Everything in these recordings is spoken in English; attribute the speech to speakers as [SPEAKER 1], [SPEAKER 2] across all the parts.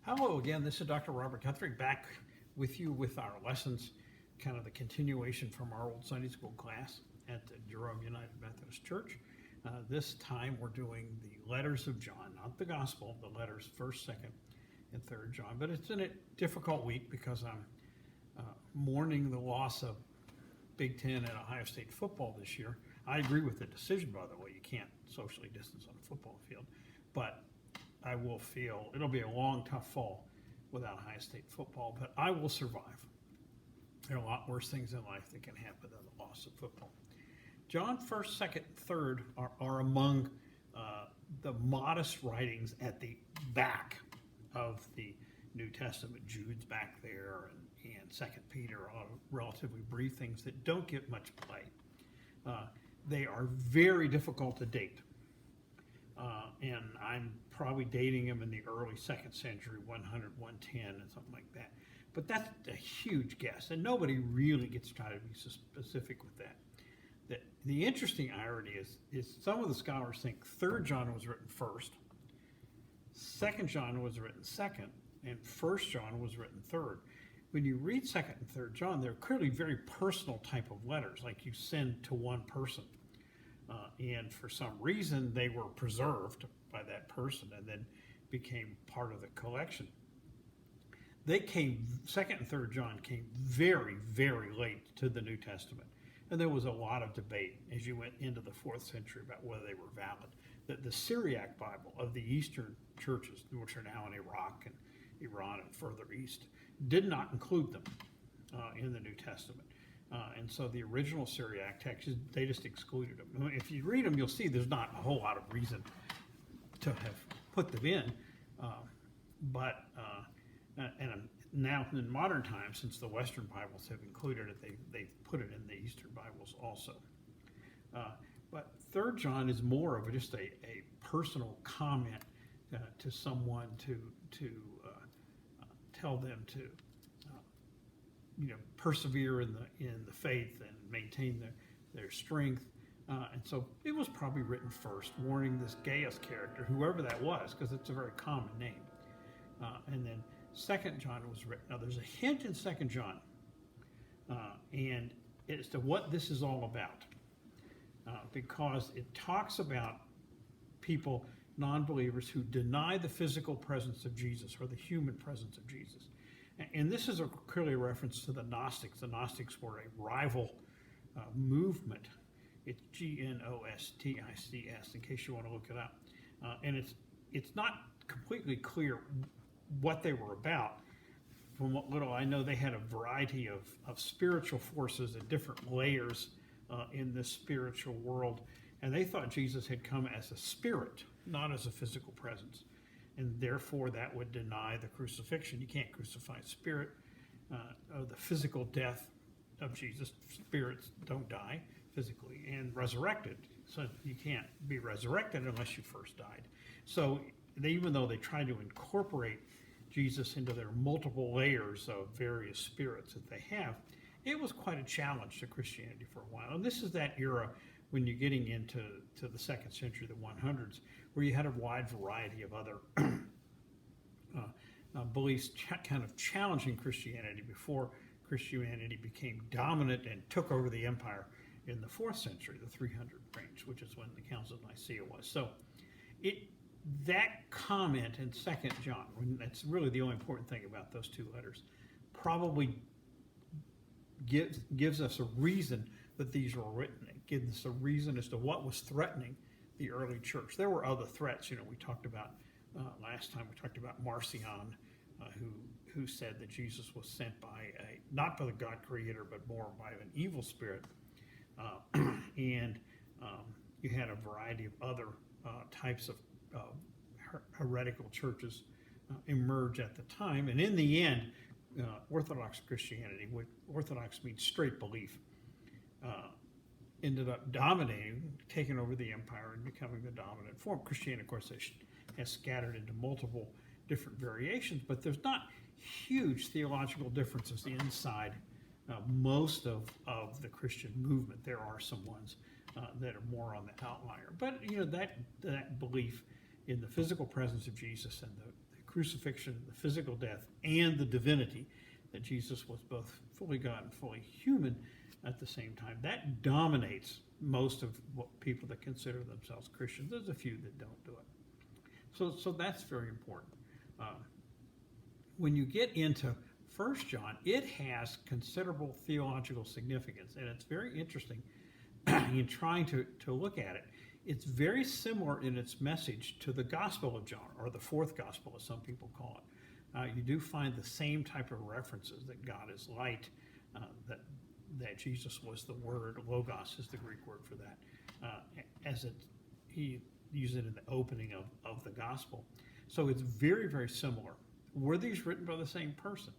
[SPEAKER 1] Hello again, this is Dr. Robert Guthrie back with you with our lessons, kind of the continuation from our old Sunday school class at the Jerome United Methodist Church. This time we're doing the letters of John, not the gospel, the letters 1st, 2nd, and 3rd John. But it's in a difficult week because I'm mourning the loss of Big Ten and Ohio State football this year. I agree with the decision, by the way. You can't socially distance on a football field, but I will feel it'll be a long, tough fall without Ohio State football, but I will survive. There are a lot worse things in life that can happen than the loss of football. John 1st, 2nd, 3rd are among the modest writings at the back of the New Testament. Jude's back there, and 2nd Peter are relatively brief things that don't get much play. They are very difficult to date. And I'm probably dating them in the early 2nd century, 100, 110, and something like that. But that's a huge guess, and nobody really gets to try to be specific with that. The interesting irony is some of the scholars think 3rd John was written first, 2nd John was written second, and 1st John was written third. When you read 2nd and 3rd John, they're clearly very personal type of letters, like you send to one person. And for some reason, they were preserved by that person and then became part of the collection. 2nd and 3rd John came very, very late to the New Testament. And there was a lot of debate as you went into the 4th century about whether they were valid. The Syriac Bible of the Eastern churches, which are now in Iraq and Iran and further east, did not include them in the New Testament. And so the original Syriac texts, they just excluded them. If you read them, you'll see there's not a whole lot of reason to have put them in. And now in modern times, since the Western Bibles have included it, they've put it in the Eastern Bibles also. But 3rd John is more of just a personal comment to someone to tell them to persevere in the faith and maintain their strength. And so it was probably written first, warning this Gaius character, whoever that was, because it's a very common name. And then 2nd John was written. Now there's a hint in 2nd John, and as to what this is all about, because it talks about people, non-believers, who deny the physical presence of Jesus or the human presence of Jesus. And this is clearly a reference to the Gnostics. The Gnostics were a rival movement. It's Gnostics, in case you want to look it up. And it's not completely clear what they were about. From what little I know, they had a variety of spiritual forces and different layers in this spiritual world. And they thought Jesus had come as a spirit, not as a physical presence. And therefore that would deny the crucifixion. You can't crucify a spirit, or the physical death of Jesus. Spirits don't die physically, and resurrected. So you can't be resurrected unless you first died. So even though they tried to incorporate Jesus into their multiple layers of various spirits that they have, it was quite a challenge to Christianity for a while. And this is that era when you're getting into the 2nd century, the 100s, where you had a wide variety of other beliefs kind of challenging Christianity before Christianity became dominant and took over the empire in the 4th century, the 300 range, which is when the Council of Nicaea was. So that comment in 2nd John, that's really the only important thing about those two letters, probably gives us a reason that these were written. It gives us a reason as to what was threatening the early church. There were other threats. We talked about last time. We talked about Marcion, who said that Jesus was sent by not by the God Creator, but more by an evil spirit. And you had a variety of other types of heretical churches emerge at the time. And in the end, Orthodox Christianity, which Orthodox means straight belief, ended up dominating, taking over the empire and becoming the dominant form. Christianity, of course, has scattered into multiple different variations, but there's not huge theological differences inside most of the Christian movement. There are some ones that are more on the outlier. But that belief in the physical presence of Jesus and the crucifixion, the physical death, and the divinity, that Jesus was both fully God and fully human at the same time. That dominates most of what people that consider themselves Christians. There's a few that don't do it. So that's very important. When you get into 1 John, it has considerable theological significance, and it's very interesting in trying to look at it. It's very similar in its message to the Gospel of John, or the fourth Gospel, as some people call it. You do find the same type of references, that God is light, that Jesus was the Word. Logos is the Greek word for that. He used it in the opening of the Gospel. So it's very, very similar. Were these written by the same person?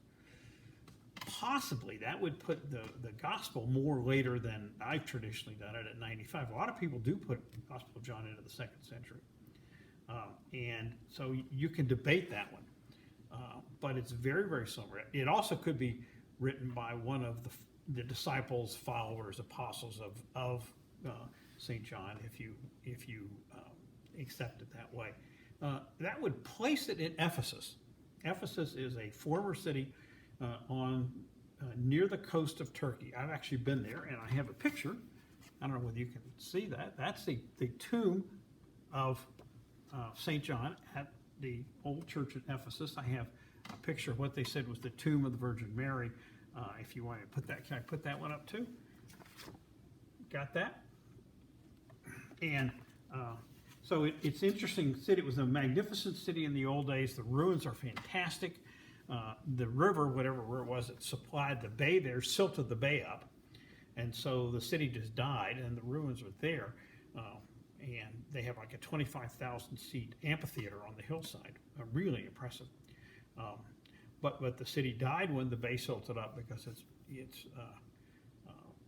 [SPEAKER 1] Possibly. That would put the Gospel more later than I've traditionally done it, at 95. A lot of people do put Gospel of John into the 2nd century. And so you can debate that one. But it's very, very similar. It also could be written by one of the disciples, followers, apostles of St. John, if you accept it that way. That would place it in Ephesus. Ephesus is a former city near the coast of Turkey. I've actually been there, and I have a picture. I don't know whether you can see that. That's the tomb of St. John at the old church at Ephesus. I have a picture of what they said was the tomb of the Virgin Mary. If you want to put that, can I put that one up too? Got that? And so it's interesting city. It was a magnificent city in the old days. The ruins are fantastic. The river, whatever it was, that supplied the bay there, silted the bay up. And so the city just died, and the ruins are there. And they have like a 25,000 seat amphitheater on the hillside. Really impressive. But the city died when the bay silted up, because its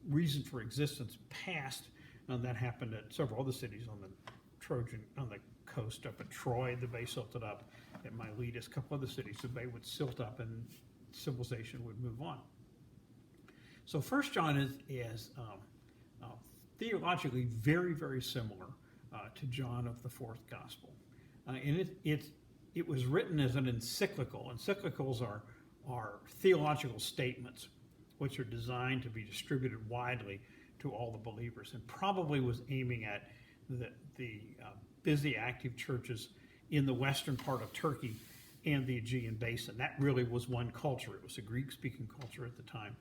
[SPEAKER 1] reason for existence passed. And that happened at several other cities on the coast up at Troy. The bay silted up. At Miletus, a couple other cities, the bay would silt up and civilization would move on. So 1 John is theologically very, very similar to John of the fourth Gospel. And it was written as an encyclical. Encyclicals are theological statements which are designed to be distributed widely to all the believers, and probably was aiming at the busy, active churches in the western part of Turkey and the Aegean Basin. That really was one culture. It was a Greek-speaking culture at the time,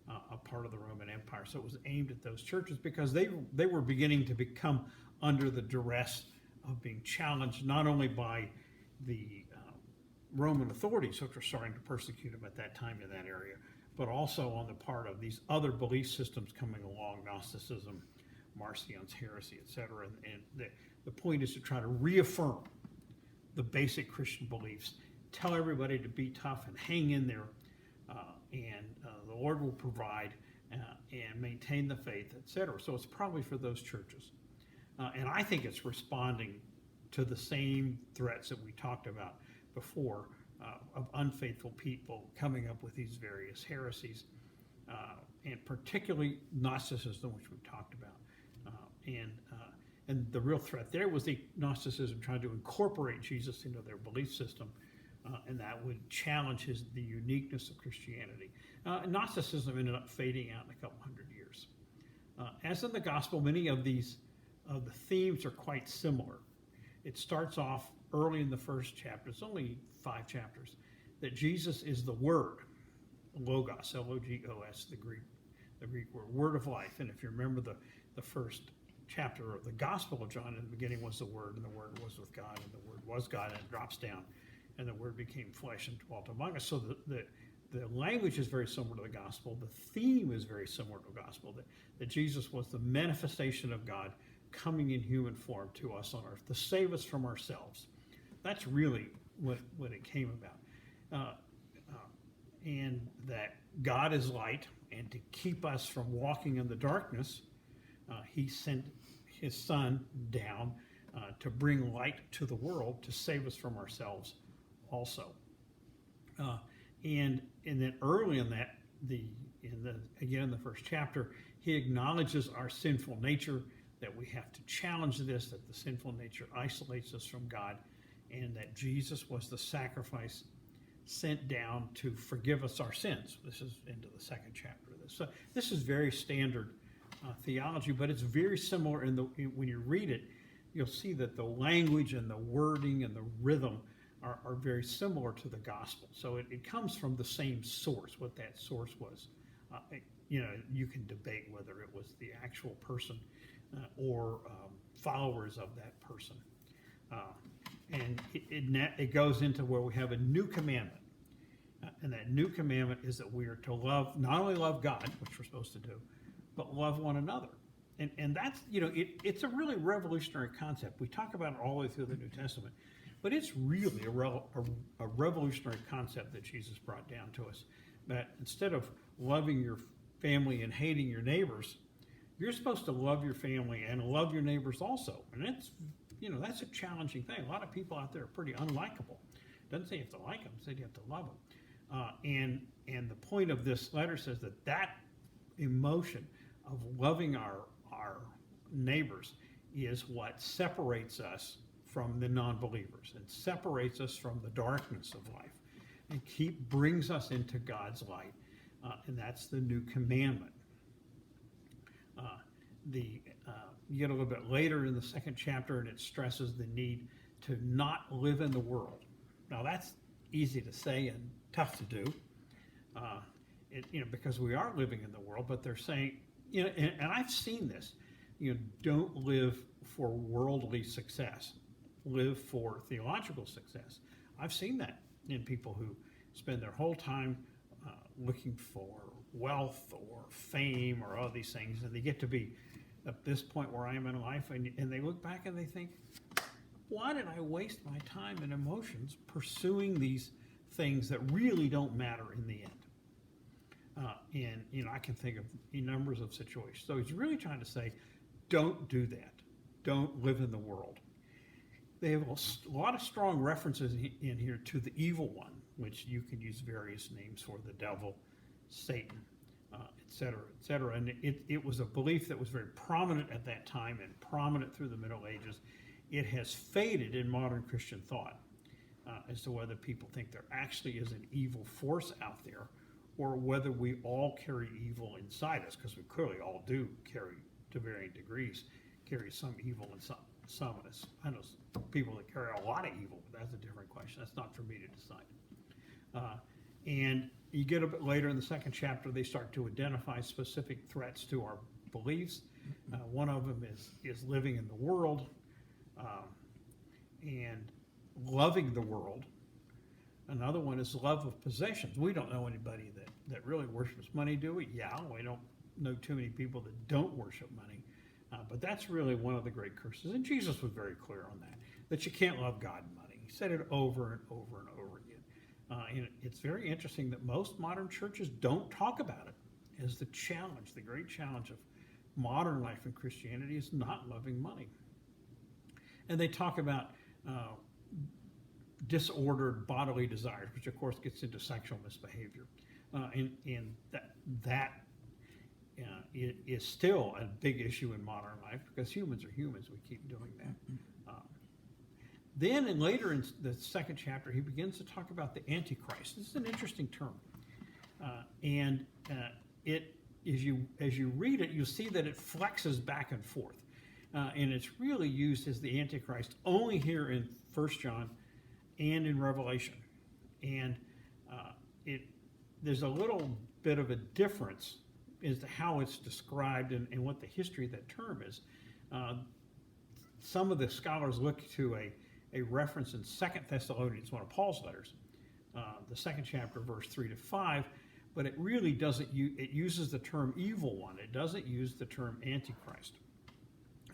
[SPEAKER 1] a part of the Roman Empire. So it was aimed at those churches, because they were beginning to become under the duress of being challenged, not only by the Roman authorities, which were starting to persecute them at that time in that area, but also on the part of these other belief systems coming along, Gnosticism, Marcion's heresy, etc. And the point is to try to reaffirm the basic Christian beliefs, tell everybody to be tough and hang in there, and the Lord will provide, and maintain the faith, etc. So it's probably for those churches. And I think it's responding to the same threats that we talked about before, of unfaithful people coming up with these various heresies, and particularly Gnosticism, which we talked about. And the real threat there was the Gnosticism trying to incorporate Jesus into their belief system, and that would challenge the uniqueness of Christianity. Gnosticism ended up fading out in a couple hundred years. As in the Gospel, many of the themes are quite similar. It starts off early in the first chapter. It's only 5 chapters. That Jesus is the Word, Logos, Logos, the Greek word of life. And if you remember the first chapter of the Gospel of John, in the beginning was the Word, and the Word was with God, and the Word was God, and it drops down, and the Word became flesh and dwelt among us. So the language is very similar to the Gospel. The theme is very similar to the Gospel, that Jesus was the manifestation of God coming in human form to us on earth to save us from ourselves. That's really what it came about. And that God is light, and to keep us from walking in the darkness, he sent his Son down to bring light to the world, to save us from ourselves also. And then early in that, again in the first chapter, he acknowledges our sinful nature, that we have to challenge this, that the sinful nature isolates us from God, and that Jesus was the sacrifice sent down to forgive us our sins. This is into the second chapter of this. So this is very standard theology, but it's very similar when you read it, you'll see that the language and the wording and the rhythm are very similar to the gospel. So it comes from the same source, what that source was. You can debate whether it was the actual person or followers of that person. And it goes into where we have a new commandment. And that new commandment is that we are to not only love God, which we're supposed to do, but love one another. And that's, it's a really revolutionary concept. We talk about it all the way through the New Testament, but it's really a revolutionary concept that Jesus brought down to us. That instead of loving your family and hating your neighbors, you're supposed to love your family and love your neighbors also. And that's a challenging thing. A lot of people out there are pretty unlikable. Doesn't say you have to like them, it says you have to love them. And the point of this letter says that emotion of loving our neighbors is what separates us from the non-believers and separates us from the darkness of life and brings us into God's light. And that's the new commandment. You get a little bit later in the second chapter, and it stresses the need to not live in the world. Now that's easy to say and tough to do, because we are living in the world. But they're saying, and I've seen this. Don't live for worldly success. Live for theological success. I've seen that in people who spend their whole time looking for wealth or fame or all these things, and they get to be at this point where I am in life, and they look back and they think, why did I waste my time and emotions pursuing these things that really don't matter in the end? I can think of numbers of situations. So he's really trying to say, don't do that. Don't live in the world. They have a lot of strong references in here to the evil one, which you can use various names for: the devil, Satan, et cetera, et cetera. And it was a belief that was very prominent at that time and prominent through the Middle Ages. It has faded in modern Christian thought as to whether people think there actually is an evil force out there, or whether we all carry evil inside us, because we clearly all do carry, to varying degrees, carry some evil in some of us. I know people that carry a lot of evil, but that's a different question. That's not for me to decide. And you get a bit later in the second chapter, they start to identify specific threats to our beliefs. One of them is living in the world and loving the world. Another one is love of possessions. We don't know anybody that really worships money, do we? Yeah, we don't know too many people that don't worship money. But that's really one of the great curses. And Jesus was very clear on that you can't love God and money. He said it over and over and over again. And it's very interesting that most modern churches don't talk about it as the challenge. The great challenge of modern life in Christianity is not loving money. And they talk about disordered bodily desires, which of course gets into sexual misbehavior. And that is still a big issue in modern life, because humans are humans. We keep doing that. Then and later in the second chapter, he begins to talk about the Antichrist. This is an interesting term. As you read it, you'll see that it flexes back and forth. And it's really used as the Antichrist only here in 1 John and in Revelation. And there's a little bit of a difference as to how it's described and what the history of that term is. Some of the scholars look to a reference in 2 Thessalonians, one of Paul's letters, the second chapter, verse 3 to 5, but it really doesn't it uses the term evil one. It doesn't use the term Antichrist.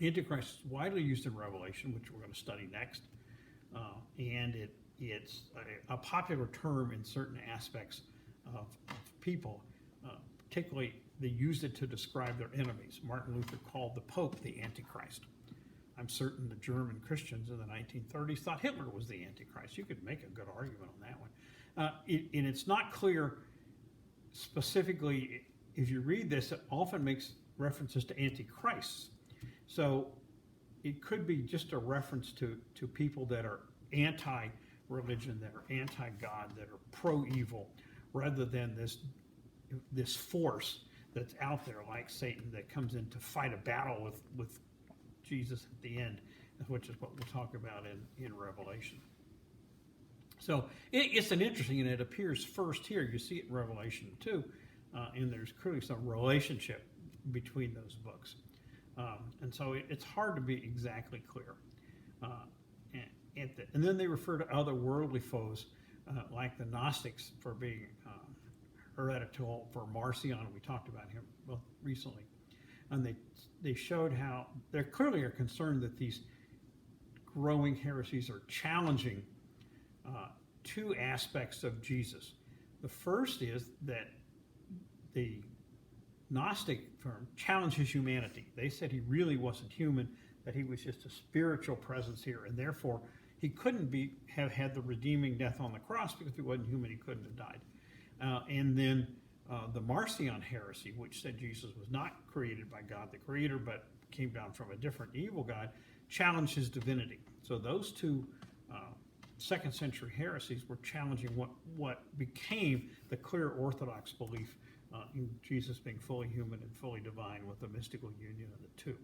[SPEAKER 1] Antichrist is widely used in Revelation, which we're going to study next, and it's a popular term in certain aspects of people. Particularly, they used it to describe their enemies. Martin Luther called the Pope the Antichrist. I'm certain the German Christians in the 1930s thought Hitler was the Antichrist. You could make a good argument on that one. And it's not clear specifically, if you read this, it often makes references to Antichrists. So it could be just a reference to people that are anti-religion, that are anti-God, that are pro-evil, rather than this force that's out there like Satan that comes in to fight a battle with Jesus at the end, which is what we'll talk about in Revelation. So it's an interesting, and it appears first here. You see it in Revelation 2, and there's clearly some relationship between those books. And so it's hard to be exactly clear. And then they refer to other worldly foes, like the Gnostics, for being heretical, for Marcion. We talked about him recently. And they showed how they clearly are concerned that these growing heresies are challenging two aspects of Jesus. The first is that the Gnostic firm challenged his humanity. They said he really wasn't human, that he was just a spiritual presence here, and therefore he couldn't have had the redeeming death on the cross, because if he wasn't human, he couldn't have died. And then the Marcion heresy, which said Jesus was not created by God the Creator, but came down from a different evil God, challenged his divinity. So those two second century heresies were challenging what became the clear Orthodox belief in Jesus being fully human and fully divine, with the mystical union of the two.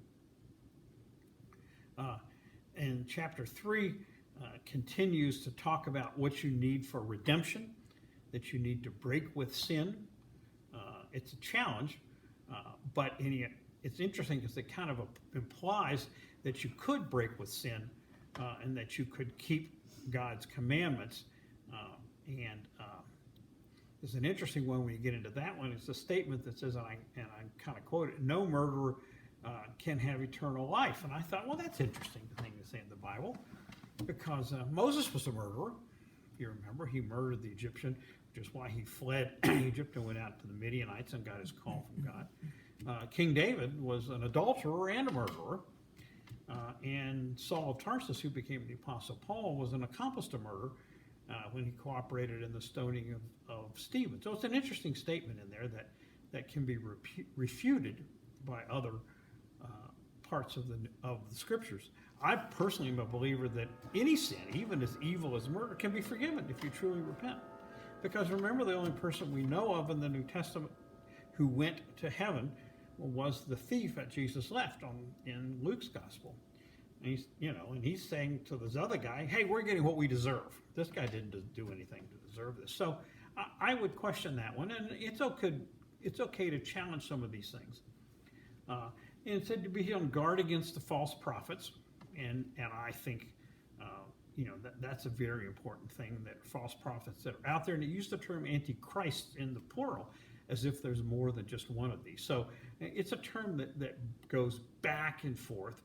[SPEAKER 1] And chapter 3 continues to talk about what you need for redemption, that you need to break with sin. It's a challenge, but it's interesting because it kind of implies that you could break with sin, and that you could keep God's commandments. There's an interesting one when you get into that one. It's a statement that says, and I kind of quote it, "No murderer can have eternal life." And I thought, well, that's an interesting thing to say in the Bible, because Moses was a murderer. If you remember, he murdered the Egyptian, which is why he fled Egypt and went out to the Midianites and got his call from God. King David was an adulterer and a murderer. And Saul of Tarsus, who became the Apostle Paul, was an accomplice to murder when he cooperated in the stoning of Stephen. So it's an interesting statement in there that can be refuted by other parts of the Scriptures. I personally am a believer that any sin, even as evil as murder, can be forgiven if you truly repent. Because remember, the only person we know of in the New Testament who went to heaven was the thief that Jesus left in Luke's gospel. And he's saying to this other guy, "Hey, we're getting what we deserve. This guy didn't do anything to deserve this." So I would question that one, and it's okay to challenge some of these things. And it said to be on guard against the false prophets, and I think that's a very important thing, that false prophets that are out there, and it used the term antichrist in the plural, as if there's more than just one of these. So it's a term that goes back and forth.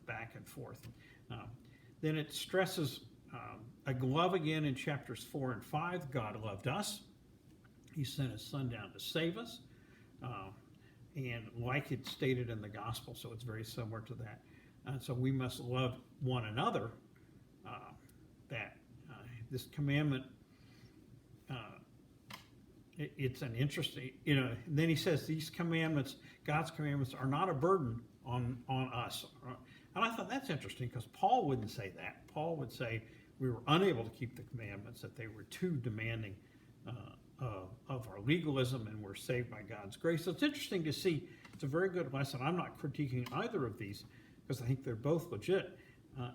[SPEAKER 1] Then it stresses love again in chapters 4 and 5. God loved us. He sent his son down to save us. And like it's stated in the gospel, so it's very similar to that. And so we must love one another. This commandment, it's an interesting, then he says these commandments, God's commandments, are not a burden on us. And I thought that's interesting, because Paul wouldn't say that. Paul would say we were unable to keep the commandments, that they were too demanding of our legalism, and we're saved by God's grace. So it's interesting to see. It's a very good lesson. I'm not critiquing either of these, because I think they're both legit.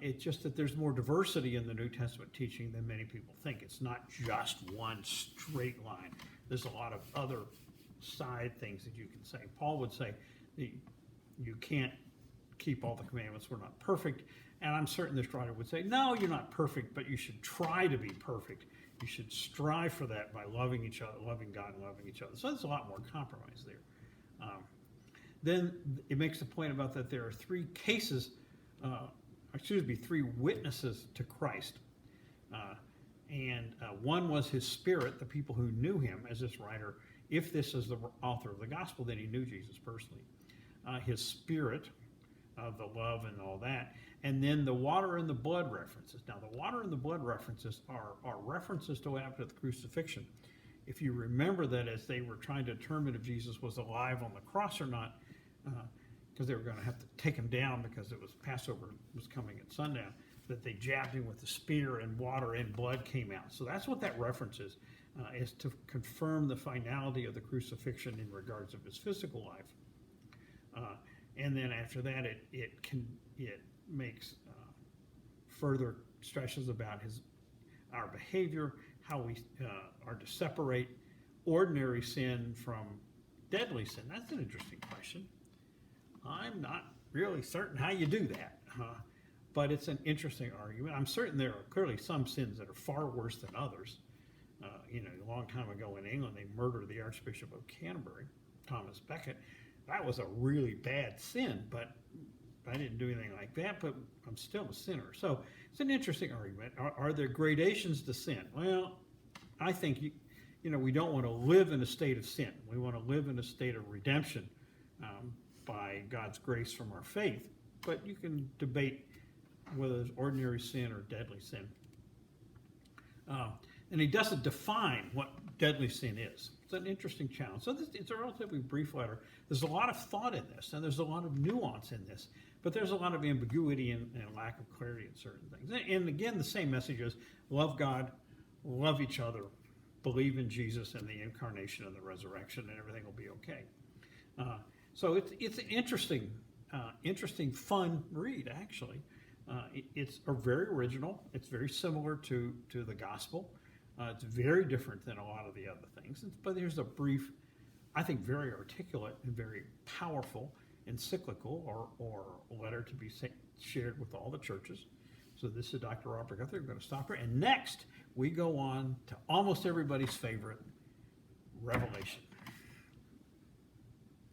[SPEAKER 1] It's just that there's more diversity in the New Testament teaching than many people think. It's not just one straight line. There's a lot of other side things that you can say. Paul would say you can't keep all the commandments. We're not perfect. And I'm certain this writer would say, no, you're not perfect, but you should try to be perfect. You should strive for that by loving each other, loving God, and loving each other. So there's a lot more compromise there. Then it makes the point about that there are three witnesses to Christ. One was his spirit, the people who knew him, as this writer, if this is the author of the gospel, then he knew Jesus personally. His spirit, the love and all that. And then the water and the blood references. Now, the water and the blood references are references to what happened at the crucifixion. If you remember that, as they were trying to determine if Jesus was alive on the cross or not, because they were going to have to take him down because it was Passover was coming at sundown, that they jabbed him with a spear and water and blood came out. So that's what that reference is to confirm the finality of the crucifixion in regards of his physical life. And then after that, it makes further stresses about our behavior, how we are to separate ordinary sin from deadly sin. That's an interesting question. I'm not really certain how you do that, but it's an interesting argument. I'm certain there are clearly some sins that are far worse than others. A long time ago in England, they murdered the Archbishop of Canterbury, Thomas Becket. That was a really bad sin, but I didn't do anything like that, but I'm still a sinner. So it's an interesting argument. Are there gradations to sin? Well, I think we don't want to live in a state of sin. We want to live in a state of redemption by God's grace from our faith. But you can debate whether it's ordinary sin or deadly sin. And he doesn't define what deadly sin is. It's an interesting challenge. So it's a relatively brief letter. There's a lot of thought in this, and there's a lot of nuance in this, but there's a lot of ambiguity and lack of clarity in certain things. And again, the same message is love God, love each other, believe in Jesus and the incarnation and the resurrection, and everything will be okay. So it's an interesting, fun read, actually. It's very original. It's very similar to the gospel. It's very different than a lot of the other things. But here's a brief, I think very articulate and very powerful encyclical or letter to be shared with all the churches. So this is Dr. Robert Guthrie. We're going to stop here. And next, we go on to almost everybody's favorite, Revelation.